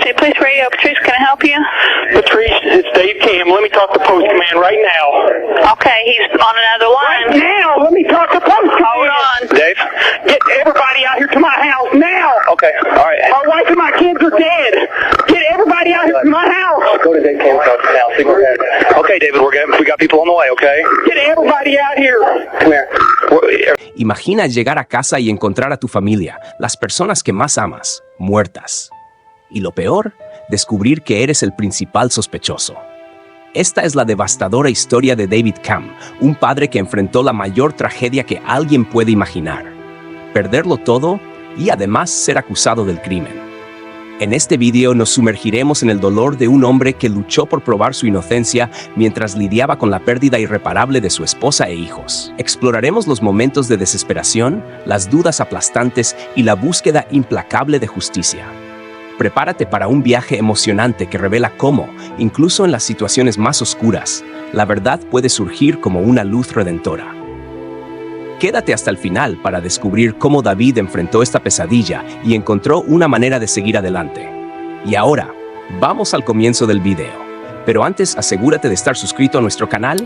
Hey, police radio, Patrice, can I help you? Patrice, it's Dave Cam. Let me talk to Post Command right now. Okay, he's on another line. Right now, let me talk to Post Command. Hold on. Dave? Get everybody out here to my house now. Okay, all right. My wife and my kids are dead. Get everybody out here to my house. Go to Dave Cam's house now. Okay, David, we got people on the way, okay? Get everybody out here. Come here. Imagina llegar a casa y encontrar a tu familia, las personas que más amas, muertas. Y lo peor, descubrir que eres el principal sospechoso. Esta es la devastadora historia de David Cam, un padre que enfrentó la mayor tragedia que alguien puede imaginar. Perderlo todo y además ser acusado del crimen. En este video nos sumergiremos en el dolor de un hombre que luchó por probar su inocencia mientras lidiaba con la pérdida irreparable de su esposa e hijos. Exploraremos los momentos de desesperación, las dudas aplastantes y la búsqueda implacable de justicia. Prepárate para un viaje emocionante que revela cómo, incluso en las situaciones más oscuras, la verdad puede surgir como una luz redentora. Quédate hasta el final para descubrir cómo David enfrentó esta pesadilla y encontró una manera de seguir adelante. Y ahora, vamos al comienzo del video. Pero antes, asegúrate de estar suscrito a nuestro canal,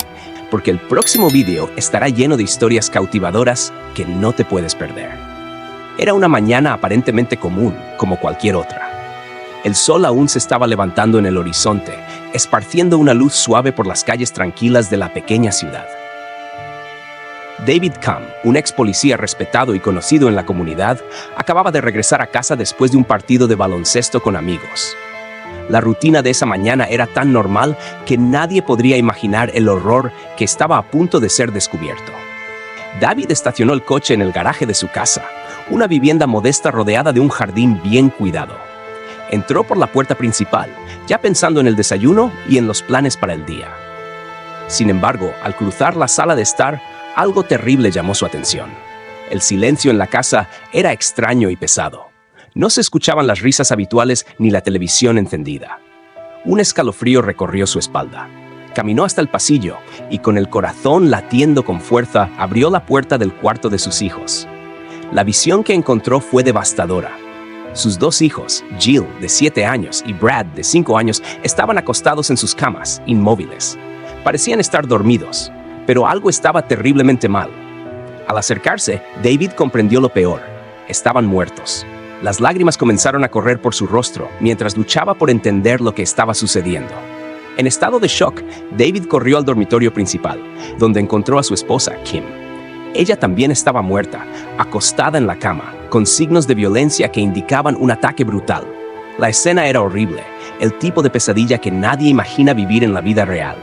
porque el próximo video estará lleno de historias cautivadoras que no te puedes perder. Era una mañana aparentemente común, como cualquier otra. El sol aún se estaba levantando en el horizonte, esparciendo una luz suave por las calles tranquilas de la pequeña ciudad. David Cam, un ex policía respetado y conocido en la comunidad, acababa de regresar a casa después de un partido de baloncesto con amigos. La rutina de esa mañana era tan normal que nadie podría imaginar el horror que estaba a punto de ser descubierto. David estacionó el coche en el garaje de su casa, una vivienda modesta rodeada de un jardín bien cuidado. Entró por la puerta principal, ya pensando en el desayuno y en los planes para el día. Sin embargo, al cruzar la sala de estar, algo terrible llamó su atención. El silencio en la casa era extraño y pesado. No se escuchaban las risas habituales ni la televisión encendida. Un escalofrío recorrió su espalda. Caminó hasta el pasillo y, con el corazón latiendo con fuerza, abrió la puerta del cuarto de sus hijos. La visión que encontró fue devastadora. Sus dos hijos, Jill, de 7 años, y Brad, de 5 años, estaban acostados en sus camas, inmóviles. Parecían estar dormidos, pero algo estaba terriblemente mal. Al acercarse, David comprendió lo peor. Estaban muertos. Las lágrimas comenzaron a correr por su rostro mientras luchaba por entender lo que estaba sucediendo. En estado de shock, David corrió al dormitorio principal, donde encontró a su esposa, Kim. Ella también estaba muerta, acostada en la cama, con signos de violencia que indicaban un ataque brutal. La escena era horrible, el tipo de pesadilla que nadie imagina vivir en la vida real.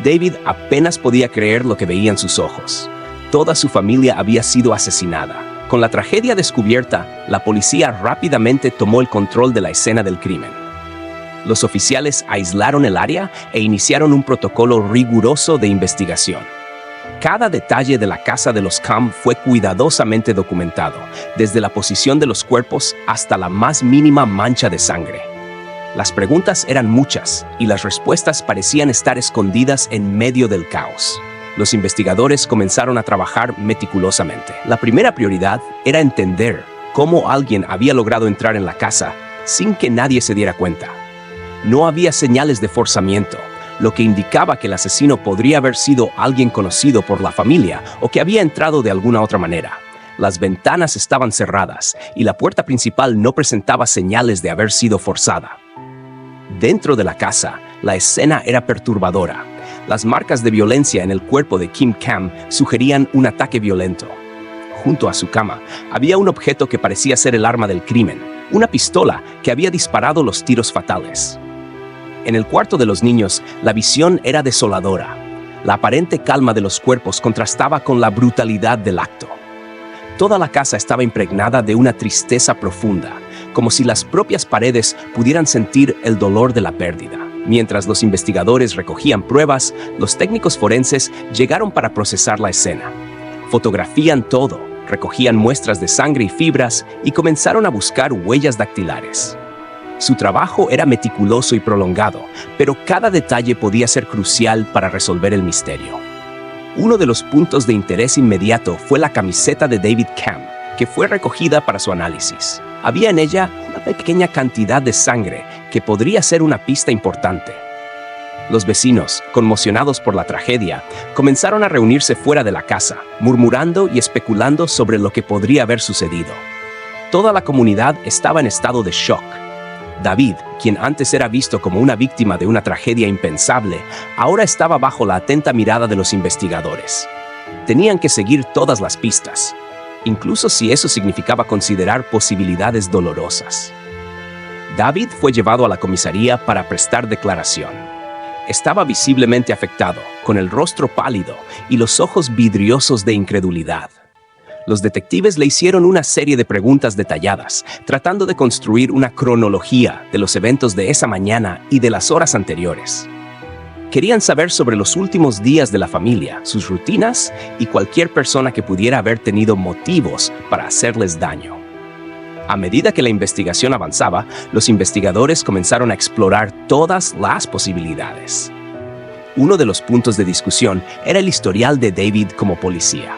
David apenas podía creer lo que veía en sus ojos. Toda su familia había sido asesinada. Con la tragedia descubierta, la policía rápidamente tomó el control de la escena del crimen. Los oficiales aislaron el área e iniciaron un protocolo riguroso de investigación. Cada detalle de la casa de los Cam fue cuidadosamente documentado, desde la posición de los cuerpos hasta la más mínima mancha de sangre. Las preguntas eran muchas y las respuestas parecían estar escondidas en medio del caos. Los investigadores comenzaron a trabajar meticulosamente. La primera prioridad era entender cómo alguien había logrado entrar en la casa sin que nadie se diera cuenta. No había señales de forzamiento, lo que indicaba que el asesino podría haber sido alguien conocido por la familia o que había entrado de alguna otra manera. Las ventanas estaban cerradas y la puerta principal no presentaba señales de haber sido forzada. Dentro de la casa, la escena era perturbadora. Las marcas de violencia en el cuerpo de Kim Cam sugerían un ataque violento. Junto a su cama, había un objeto que parecía ser el arma del crimen, una pistola que había disparado los tiros fatales. En el cuarto de los niños, la visión era desoladora. La aparente calma de los cuerpos contrastaba con la brutalidad del acto. Toda la casa estaba impregnada de una tristeza profunda, como si las propias paredes pudieran sentir el dolor de la pérdida. Mientras los investigadores recogían pruebas, los técnicos forenses llegaron para procesar la escena. Fotografían todo, recogían muestras de sangre y fibras y comenzaron a buscar huellas dactilares. Su trabajo era meticuloso y prolongado, pero cada detalle podía ser crucial para resolver el misterio. Uno de los puntos de interés inmediato fue la camiseta de David Cam, que fue recogida para su análisis. Había en ella una pequeña cantidad de sangre que podría ser una pista importante. Los vecinos, conmocionados por la tragedia, comenzaron a reunirse fuera de la casa, murmurando y especulando sobre lo que podría haber sucedido. Toda la comunidad estaba en estado de shock. David, quien antes era visto como una víctima de una tragedia impensable, ahora estaba bajo la atenta mirada de los investigadores. Tenían que seguir todas las pistas, incluso si eso significaba considerar posibilidades dolorosas. David fue llevado a la comisaría para prestar declaración. Estaba visiblemente afectado, con el rostro pálido y los ojos vidriosos de incredulidad. Los detectives le hicieron una serie de preguntas detalladas, tratando de construir una cronología de los eventos de esa mañana y de las horas anteriores. Querían saber sobre los últimos días de la familia, sus rutinas y cualquier persona que pudiera haber tenido motivos para hacerles daño. A medida que la investigación avanzaba, los investigadores comenzaron a explorar todas las posibilidades. Uno de los puntos de discusión era el historial de David como policía.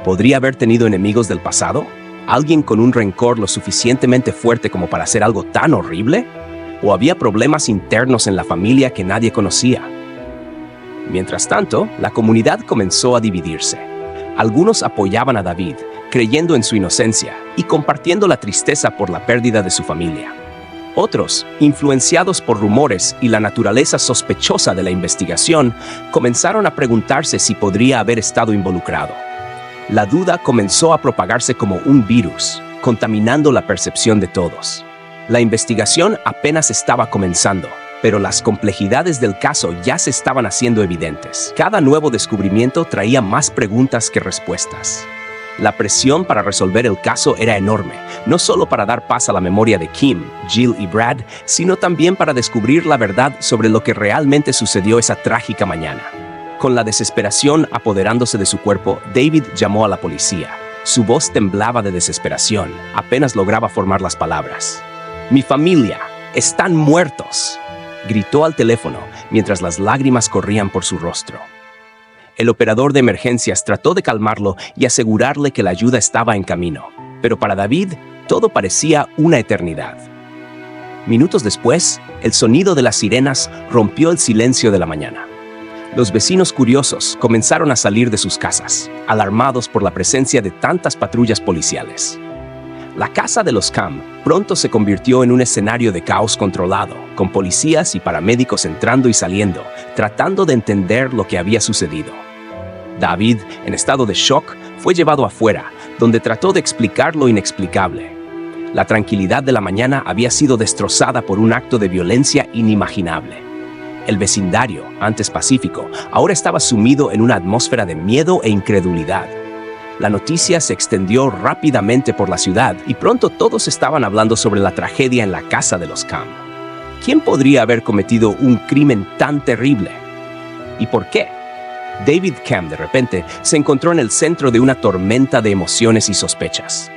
¿Podría haber tenido enemigos del pasado? ¿Alguien con un rencor lo suficientemente fuerte como para hacer algo tan horrible? ¿O había problemas internos en la familia que nadie conocía? Mientras tanto, la comunidad comenzó a dividirse. Algunos apoyaban a David, creyendo en su inocencia y compartiendo la tristeza por la pérdida de su familia. Otros, influenciados por rumores y la naturaleza sospechosa de la investigación, comenzaron a preguntarse si podría haber estado involucrado. La duda comenzó a propagarse como un virus, contaminando la percepción de todos. La investigación apenas estaba comenzando, pero las complejidades del caso ya se estaban haciendo evidentes. Cada nuevo descubrimiento traía más preguntas que respuestas. La presión para resolver el caso era enorme, no solo para dar paz a la memoria de Kim, Jill y Brad, sino también para descubrir la verdad sobre lo que realmente sucedió esa trágica mañana. Con la desesperación apoderándose de su cuerpo, David llamó a la policía. Su voz temblaba de desesperación, apenas lograba formar las palabras. «Mi familia, están muertos», gritó al teléfono mientras las lágrimas corrían por su rostro. El operador de emergencias trató de calmarlo y asegurarle que la ayuda estaba en camino, pero para David todo parecía una eternidad. Minutos después, el sonido de las sirenas rompió el silencio de la mañana. Los vecinos curiosos comenzaron a salir de sus casas, alarmados por la presencia de tantas patrullas policiales. La casa de los Cam pronto se convirtió en un escenario de caos controlado, con policías y paramédicos entrando y saliendo, tratando de entender lo que había sucedido. David, en estado de shock, fue llevado afuera, donde trató de explicar lo inexplicable. La tranquilidad de la mañana había sido destrozada por un acto de violencia inimaginable. El vecindario, antes pacífico, ahora estaba sumido en una atmósfera de miedo e incredulidad. La noticia se extendió rápidamente por la ciudad y pronto todos estaban hablando sobre la tragedia en la casa de los Cam. ¿Quién podría haber cometido un crimen tan terrible? ¿Y por qué? David Cam, de repente, se encontró en el centro de una tormenta de emociones y sospechas.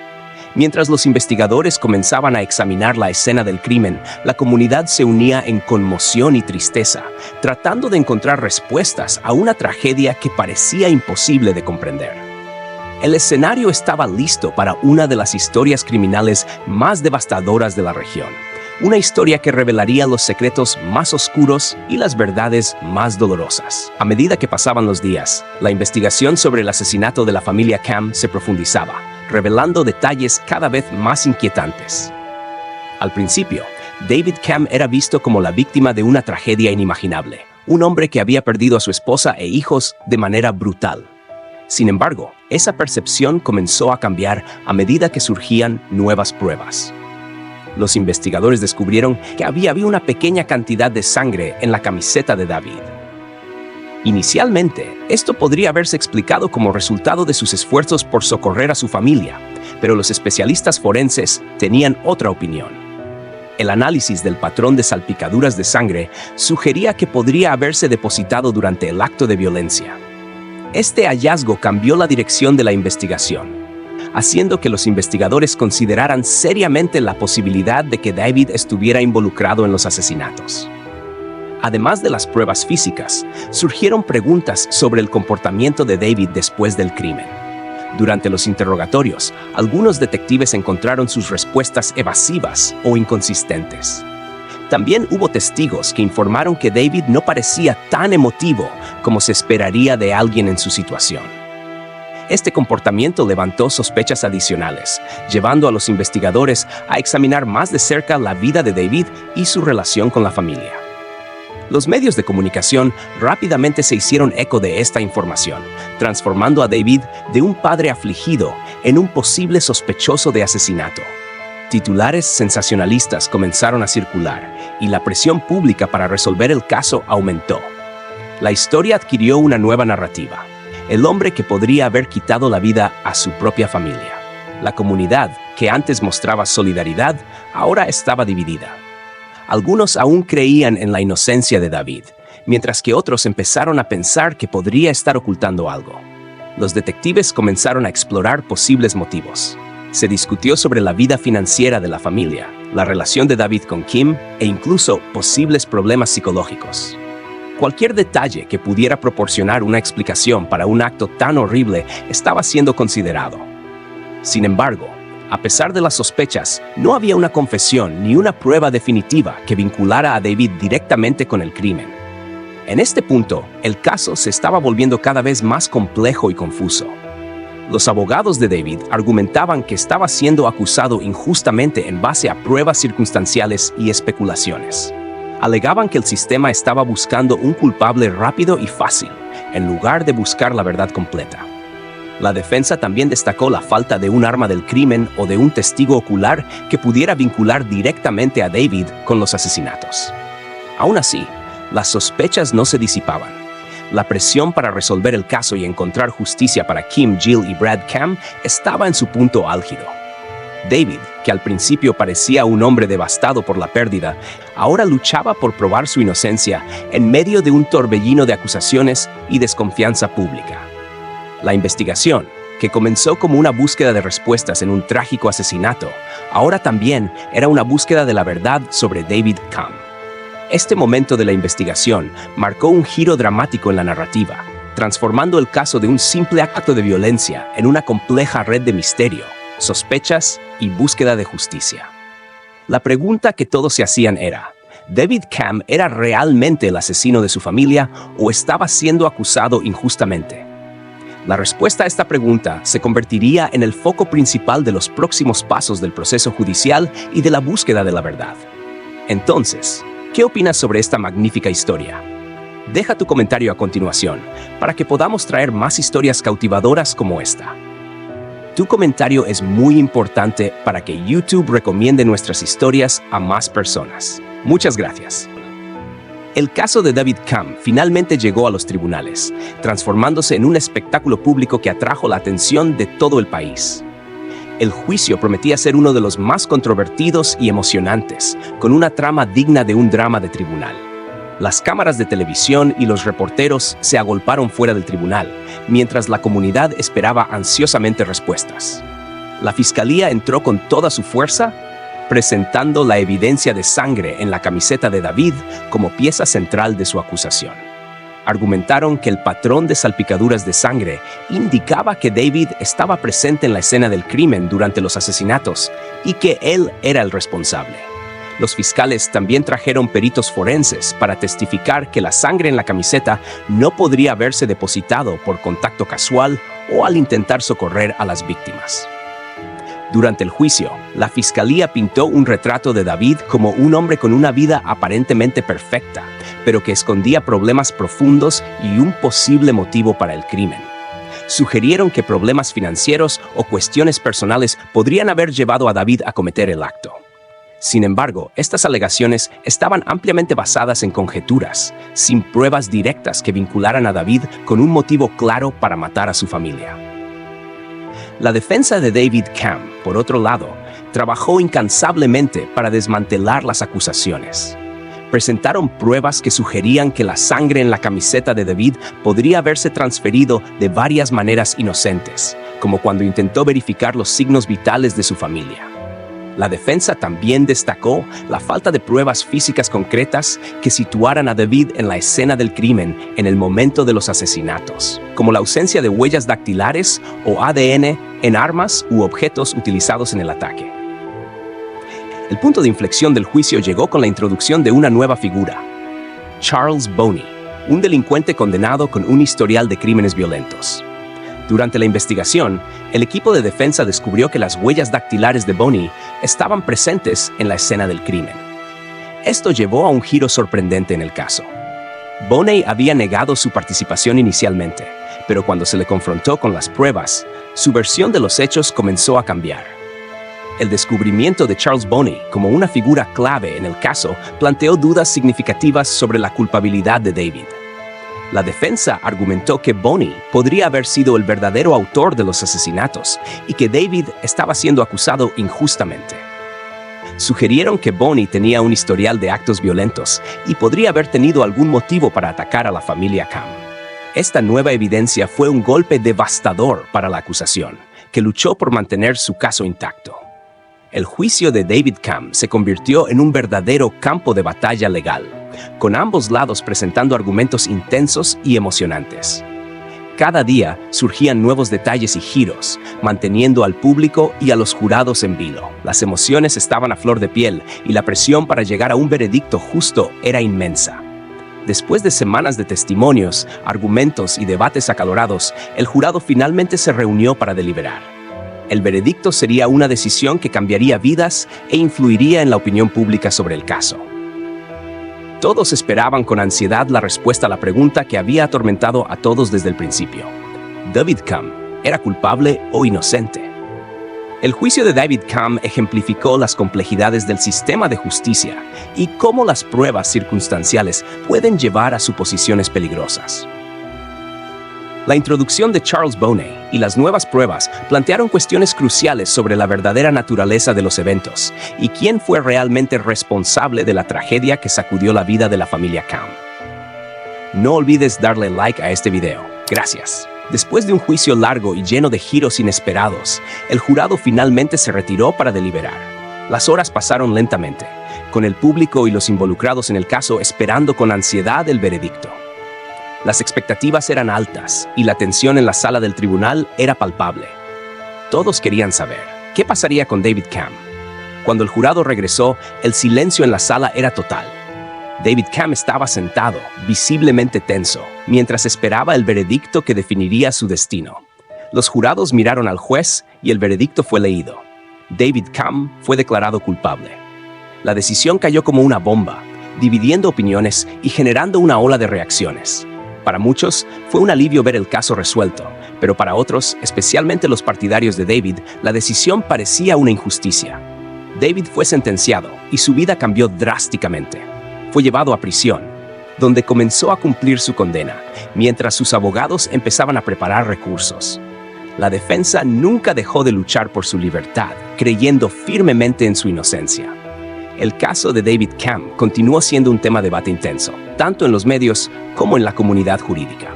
Mientras los investigadores comenzaban a examinar la escena del crimen, la comunidad se unía en conmoción y tristeza, tratando de encontrar respuestas a una tragedia que parecía imposible de comprender. El escenario estaba listo para una de las historias criminales más devastadoras de la región. Una historia que revelaría los secretos más oscuros y las verdades más dolorosas. A medida que pasaban los días, la investigación sobre el asesinato de la familia Cam se profundizaba, revelando detalles cada vez más inquietantes. Al principio, David Cam era visto como la víctima de una tragedia inimaginable, un hombre que había perdido a su esposa e hijos de manera brutal. Sin embargo, esa percepción comenzó a cambiar a medida que surgían nuevas pruebas. Los investigadores descubrieron que había una pequeña cantidad de sangre en la camiseta de David. Inicialmente, esto podría haberse explicado como resultado de sus esfuerzos por socorrer a su familia, pero los especialistas forenses tenían otra opinión. El análisis del patrón de salpicaduras de sangre sugería que podría haberse depositado durante el acto de violencia. Este hallazgo cambió la dirección de la investigación, haciendo que los investigadores consideraran seriamente la posibilidad de que David estuviera involucrado en los asesinatos. Además de las pruebas físicas, surgieron preguntas sobre el comportamiento de David después del crimen. Durante los interrogatorios, algunos detectives encontraron sus respuestas evasivas o inconsistentes. También hubo testigos que informaron que David no parecía tan emotivo como se esperaría de alguien en su situación. Este comportamiento levantó sospechas adicionales, llevando a los investigadores a examinar más de cerca la vida de David y su relación con la familia. Los medios de comunicación rápidamente se hicieron eco de esta información, transformando a David de un padre afligido en un posible sospechoso de asesinato. Titulares sensacionalistas comenzaron a circular y la presión pública para resolver el caso aumentó. La historia adquirió una nueva narrativa: el hombre que podría haber quitado la vida a su propia familia. La comunidad, que antes mostraba solidaridad, ahora estaba dividida. Algunos aún creían en la inocencia de David, mientras que otros empezaron a pensar que podría estar ocultando algo. Los detectives comenzaron a explorar posibles motivos. Se discutió sobre la vida financiera de la familia, la relación de David con Kim e incluso posibles problemas psicológicos. Cualquier detalle que pudiera proporcionar una explicación para un acto tan horrible estaba siendo considerado. Sin embargo, a pesar de las sospechas, no había una confesión ni una prueba definitiva que vinculara a David directamente con el crimen. En este punto, el caso se estaba volviendo cada vez más complejo y confuso. Los abogados de David argumentaban que estaba siendo acusado injustamente en base a pruebas circunstanciales y especulaciones. Alegaban que el sistema estaba buscando un culpable rápido y fácil, en lugar de buscar la verdad completa. La defensa también destacó la falta de un arma del crimen o de un testigo ocular que pudiera vincular directamente a David con los asesinatos. Aún así, las sospechas no se disipaban. La presión para resolver el caso y encontrar justicia para Kim, Jill y Brad Cam estaba en su punto álgido. David, que al principio parecía un hombre devastado por la pérdida, ahora luchaba por probar su inocencia en medio de un torbellino de acusaciones y desconfianza pública. La investigación, que comenzó como una búsqueda de respuestas en un trágico asesinato, ahora también era una búsqueda de la verdad sobre David Cam. Este momento de la investigación marcó un giro dramático en la narrativa, transformando el caso de un simple acto de violencia en una compleja red de misterio, sospechas y búsqueda de justicia. La pregunta que todos se hacían era: ¿David Cam era realmente el asesino de su familia o estaba siendo acusado injustamente? La respuesta a esta pregunta se convertiría en el foco principal de los próximos pasos del proceso judicial y de la búsqueda de la verdad. Entonces, ¿qué opinas sobre esta magnífica historia? Deja tu comentario a continuación para que podamos traer más historias cautivadoras como esta. Tu comentario es muy importante para que YouTube recomiende nuestras historias a más personas. Muchas gracias. El caso de David Cam finalmente llegó a los tribunales, transformándose en un espectáculo público que atrajo la atención de todo el país. El juicio prometía ser uno de los más controvertidos y emocionantes, con una trama digna de un drama de tribunal. Las cámaras de televisión y los reporteros se agolparon fuera del tribunal, mientras la comunidad esperaba ansiosamente respuestas. La fiscalía entró con toda su fuerza, presentando la evidencia de sangre en la camiseta de David como pieza central de su acusación. Argumentaron que el patrón de salpicaduras de sangre indicaba que David estaba presente en la escena del crimen durante los asesinatos y que él era el responsable. Los fiscales también trajeron peritos forenses para testificar que la sangre en la camiseta no podría haberse depositado por contacto casual o al intentar socorrer a las víctimas. Durante el juicio, la fiscalía pintó un retrato de David como un hombre con una vida aparentemente perfecta, pero que escondía problemas profundos y un posible motivo para el crimen. Sugirieron que problemas financieros o cuestiones personales podrían haber llevado a David a cometer el acto. Sin embargo, estas alegaciones estaban ampliamente basadas en conjeturas, sin pruebas directas que vincularan a David con un motivo claro para matar a su familia. La defensa de David Cam, por otro lado, trabajó incansablemente para desmantelar las acusaciones. Presentaron pruebas que sugerían que la sangre en la camiseta de David podría haberse transferido de varias maneras inocentes, como cuando intentó verificar los signos vitales de su familia. La defensa también destacó la falta de pruebas físicas concretas que situaran a David en la escena del crimen en el momento de los asesinatos, como la ausencia de huellas dactilares o ADN en armas u objetos utilizados en el ataque. El punto de inflexión del juicio llegó con la introducción de una nueva figura, Charles Boney, un delincuente condenado con un historial de crímenes violentos. Durante la investigación, el equipo de defensa descubrió que las huellas dactilares de Boney estaban presentes en la escena del crimen. Esto llevó a un giro sorprendente en el caso. Boney había negado su participación inicialmente, pero cuando se le confrontó con las pruebas, su versión de los hechos comenzó a cambiar. El descubrimiento de Charles Boney como una figura clave en el caso planteó dudas significativas sobre la culpabilidad de David. La defensa argumentó que Boney podría haber sido el verdadero autor de los asesinatos y que David estaba siendo acusado injustamente. Sugirieron que Boney tenía un historial de actos violentos y podría haber tenido algún motivo para atacar a la familia Cam. Esta nueva evidencia fue un golpe devastador para la acusación, que luchó por mantener su caso intacto. El juicio de David Cam se convirtió en un verdadero campo de batalla legal, con ambos lados presentando argumentos intensos y emocionantes. Cada día surgían nuevos detalles y giros, manteniendo al público y a los jurados en vilo. Las emociones estaban a flor de piel y la presión para llegar a un veredicto justo era inmensa. Después de semanas de testimonios, argumentos y debates acalorados, el jurado finalmente se reunió para deliberar. El veredicto sería una decisión que cambiaría vidas e influiría en la opinión pública sobre el caso. Todos esperaban con ansiedad la respuesta a la pregunta que había atormentado a todos desde el principio. ¿David Cam era culpable o inocente? El juicio de David Cam ejemplificó las complejidades del sistema de justicia y cómo las pruebas circunstanciales pueden llevar a suposiciones peligrosas. La introducción de Charles Boney y las nuevas pruebas plantearon cuestiones cruciales sobre la verdadera naturaleza de los eventos y quién fue realmente responsable de la tragedia que sacudió la vida de la familia Cam. No olvides darle like a este video. Gracias. Después de un juicio largo y lleno de giros inesperados, el jurado finalmente se retiró para deliberar. Las horas pasaron lentamente, con el público y los involucrados en el caso esperando con ansiedad el veredicto. Las expectativas eran altas y la tensión en la sala del tribunal era palpable. Todos querían saber, ¿qué pasaría con David Cam? Cuando el jurado regresó, el silencio en la sala era total. David Cam estaba sentado, visiblemente tenso, mientras esperaba el veredicto que definiría su destino. Los jurados miraron al juez y el veredicto fue leído. David Cam fue declarado culpable. La decisión cayó como una bomba, dividiendo opiniones y generando una ola de reacciones. Para muchos, fue un alivio ver el caso resuelto, pero para otros, especialmente los partidarios de David, la decisión parecía una injusticia. David fue sentenciado y su vida cambió drásticamente. Fue llevado a prisión, donde comenzó a cumplir su condena, mientras sus abogados empezaban a preparar recursos. La defensa nunca dejó de luchar por su libertad, creyendo firmemente en su inocencia. El caso de David Cam continuó siendo un tema de debate intenso, tanto en los medios como en la comunidad jurídica.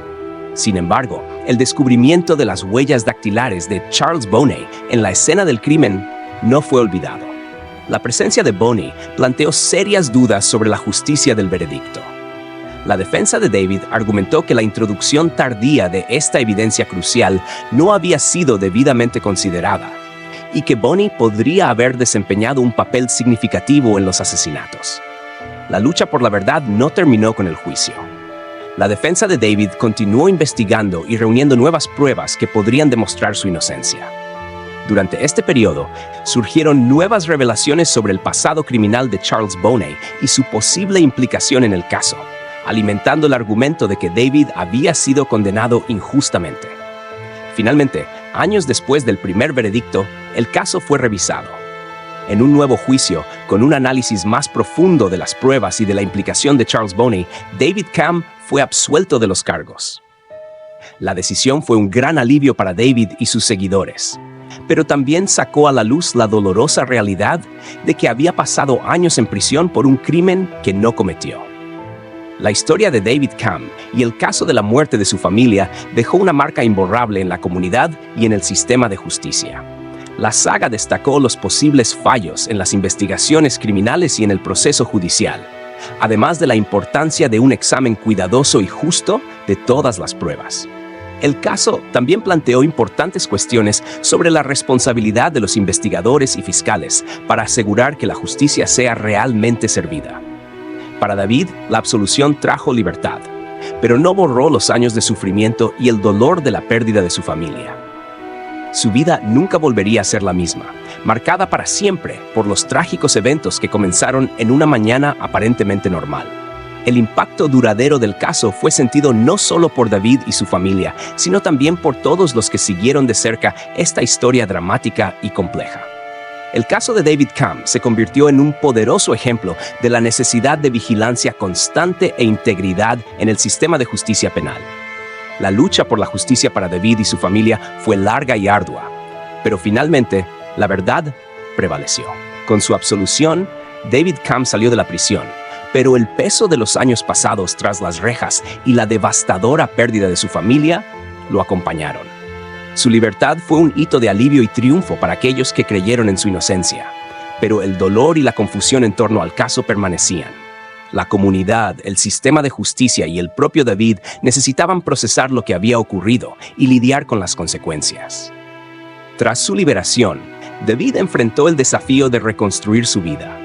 Sin embargo, el descubrimiento de las huellas dactilares de Charles Boney en la escena del crimen no fue olvidado. La presencia de Boney planteó serias dudas sobre la justicia del veredicto. La defensa de David argumentó que la introducción tardía de esta evidencia crucial no había sido debidamente considerada, y que Boney podría haber desempeñado un papel significativo en los asesinatos. La lucha por la verdad no terminó con el juicio. La defensa de David continuó investigando y reuniendo nuevas pruebas que podrían demostrar su inocencia. Durante este periodo, surgieron nuevas revelaciones sobre el pasado criminal de Charles Boney y su posible implicación en el caso, alimentando el argumento de que David había sido condenado injustamente. Finalmente, años después del primer veredicto, el caso fue revisado. En un nuevo juicio, con un análisis más profundo de las pruebas y de la implicación de Charles Boney, David Cam fue absuelto de los cargos. La decisión fue un gran alivio para David y sus seguidores, pero también sacó a la luz la dolorosa realidad de que había pasado años en prisión por un crimen que no cometió. La historia de David Cam y el caso de la muerte de su familia dejó una marca imborrable en la comunidad y en el sistema de justicia. La saga destacó los posibles fallos en las investigaciones criminales y en el proceso judicial, además de la importancia de un examen cuidadoso y justo de todas las pruebas. El caso también planteó importantes cuestiones sobre la responsabilidad de los investigadores y fiscales para asegurar que la justicia sea realmente servida. Para David, la absolución trajo libertad, pero no borró los años de sufrimiento y el dolor de la pérdida de su familia. Su vida nunca volvería a ser la misma, marcada para siempre por los trágicos eventos que comenzaron en una mañana aparentemente normal. El impacto duradero del caso fue sentido no solo por David y su familia, sino también por todos los que siguieron de cerca esta historia dramática y compleja. El caso de David Camm se convirtió en un poderoso ejemplo de la necesidad de vigilancia constante e integridad en el sistema de justicia penal. La lucha por la justicia para David y su familia fue larga y ardua, pero finalmente la verdad prevaleció. Con su absolución, David Camm salió de la prisión, pero el peso de los años pasados tras las rejas y la devastadora pérdida de su familia lo acompañaron. Su libertad fue un hito de alivio y triunfo para aquellos que creyeron en su inocencia, pero el dolor y la confusión en torno al caso permanecían. La comunidad, el sistema de justicia y el propio David necesitaban procesar lo que había ocurrido y lidiar con las consecuencias. Tras su liberación, David enfrentó el desafío de reconstruir su vida.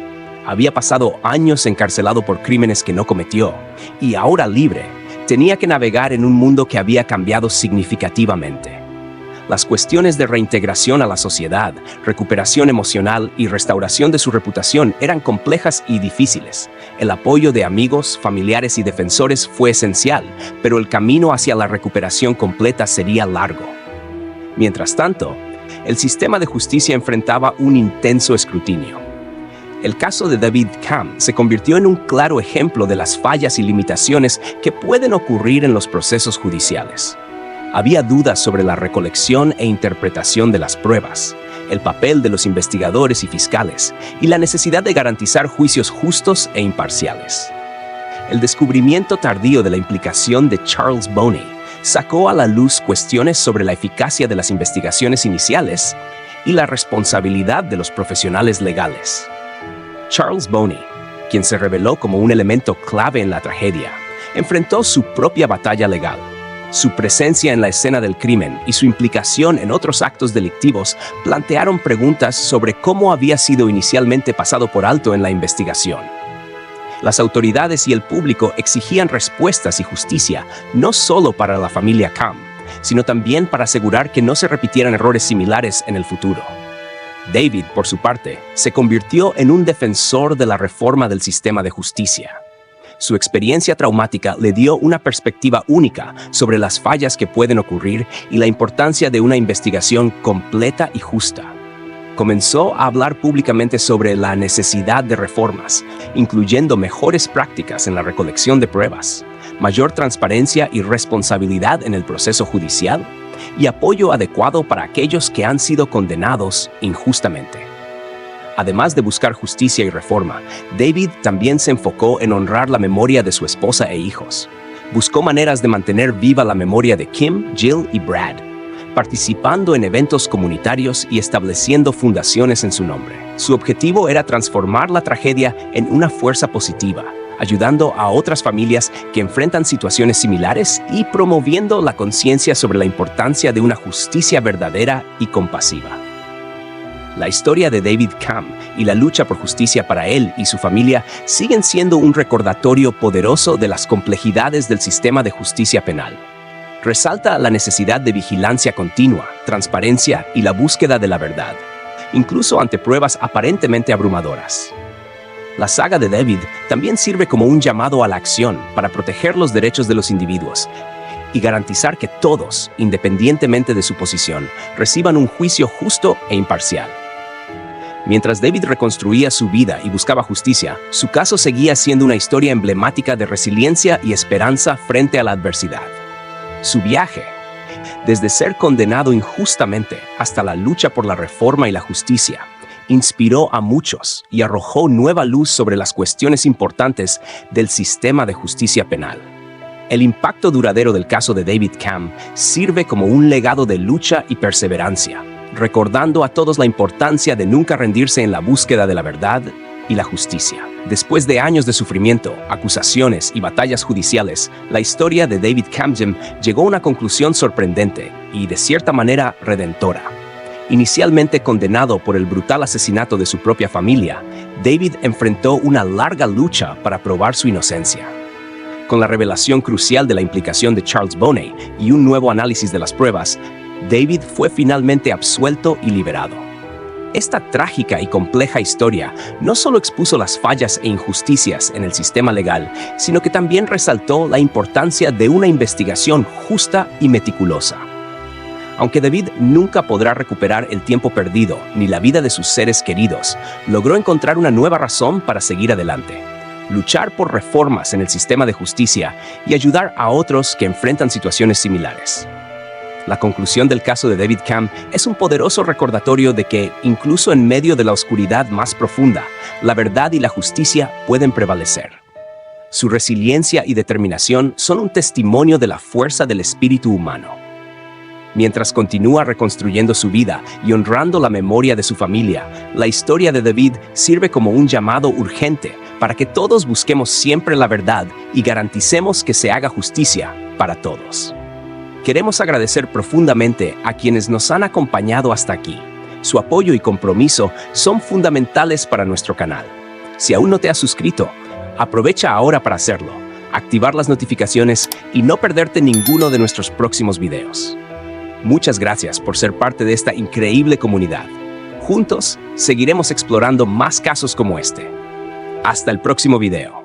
Había pasado años encarcelado por crímenes que no cometió, y ahora libre, tenía que navegar en un mundo que había cambiado significativamente. Las cuestiones de reintegración a la sociedad, recuperación emocional y restauración de su reputación eran complejas y difíciles. El apoyo de amigos, familiares y defensores fue esencial, pero el camino hacia la recuperación completa sería largo. Mientras tanto, el sistema de justicia enfrentaba un intenso escrutinio. El caso de David Camm se convirtió en un claro ejemplo de las fallas y limitaciones que pueden ocurrir en los procesos judiciales. Había dudas sobre la recolección e interpretación de las pruebas, el papel de los investigadores y fiscales, y la necesidad de garantizar juicios justos e imparciales. El descubrimiento tardío de la implicación de Charles Boney sacó a la luz cuestiones sobre la eficacia de las investigaciones iniciales y la responsabilidad de los profesionales legales. Charles Boney, quien se reveló como un elemento clave en la tragedia, enfrentó su propia batalla legal. Su presencia en la escena del crimen y su implicación en otros actos delictivos plantearon preguntas sobre cómo había sido inicialmente pasado por alto en la investigación. Las autoridades y el público exigían respuestas y justicia, no solo para la familia Camm, sino también para asegurar que no se repitieran errores similares en el futuro. David, por su parte, se convirtió en un defensor de la reforma del sistema de justicia. Su experiencia traumática le dio una perspectiva única sobre las fallas que pueden ocurrir y la importancia de una investigación completa y justa. Comenzó a hablar públicamente sobre la necesidad de reformas, incluyendo mejores prácticas en la recolección de pruebas, mayor transparencia y responsabilidad en el proceso judicial, y apoyo adecuado para aquellos que han sido condenados injustamente. Además de buscar justicia y reforma, David también se enfocó en honrar la memoria de su esposa e hijos. Buscó maneras de mantener viva la memoria de Kim, Jill y Brad, participando en eventos comunitarios y estableciendo fundaciones en su nombre. Su objetivo era transformar la tragedia en una fuerza positiva, ayudando a otras familias que enfrentan situaciones similares y promoviendo la conciencia sobre la importancia de una justicia verdadera y compasiva. La historia de David Camm y la lucha por justicia para él y su familia siguen siendo un recordatorio poderoso de las complejidades del sistema de justicia penal. Resalta la necesidad de vigilancia continua, transparencia y la búsqueda de la verdad, incluso ante pruebas aparentemente abrumadoras. La saga de David también sirve como un llamado a la acción para proteger los derechos de los individuos y garantizar que todos, independientemente de su posición, reciban un juicio justo e imparcial. Mientras David reconstruía su vida y buscaba justicia, su caso seguía siendo una historia emblemática de resiliencia y esperanza frente a la adversidad. Su viaje, desde ser condenado injustamente hasta la lucha por la reforma y la justicia, inspiró a muchos y arrojó nueva luz sobre las cuestiones importantes del sistema de justicia penal. El impacto duradero del caso de David Camm sirve como un legado de lucha y perseverancia, recordando a todos la importancia de nunca rendirse en la búsqueda de la verdad y la justicia. Después de años de sufrimiento, acusaciones y batallas judiciales, la historia de David Camden llegó a una conclusión sorprendente y, de cierta manera, redentora. Inicialmente condenado por el brutal asesinato de su propia familia, David enfrentó una larga lucha para probar su inocencia. Con la revelación crucial de la implicación de Charles Bonney y un nuevo análisis de las pruebas, David fue finalmente absuelto y liberado. Esta trágica y compleja historia no solo expuso las fallas e injusticias en el sistema legal, sino que también resaltó la importancia de una investigación justa y meticulosa. Aunque David nunca podrá recuperar el tiempo perdido ni la vida de sus seres queridos, logró encontrar una nueva razón para seguir adelante: luchar por reformas en el sistema de justicia y ayudar a otros que enfrentan situaciones similares. La conclusión del caso de David Cam es un poderoso recordatorio de que, incluso en medio de la oscuridad más profunda, la verdad y la justicia pueden prevalecer. Su resiliencia y determinación son un testimonio de la fuerza del espíritu humano. Mientras continúa reconstruyendo su vida y honrando la memoria de su familia, la historia de David sirve como un llamado urgente para que todos busquemos siempre la verdad y garanticemos que se haga justicia para todos. Queremos agradecer profundamente a quienes nos han acompañado hasta aquí. Su apoyo y compromiso son fundamentales para nuestro canal. Si aún no te has suscrito, aprovecha ahora para hacerlo, activar las notificaciones y no perderte ninguno de nuestros próximos videos. Muchas gracias por ser parte de esta increíble comunidad. Juntos, seguiremos explorando más casos como este. Hasta el próximo video.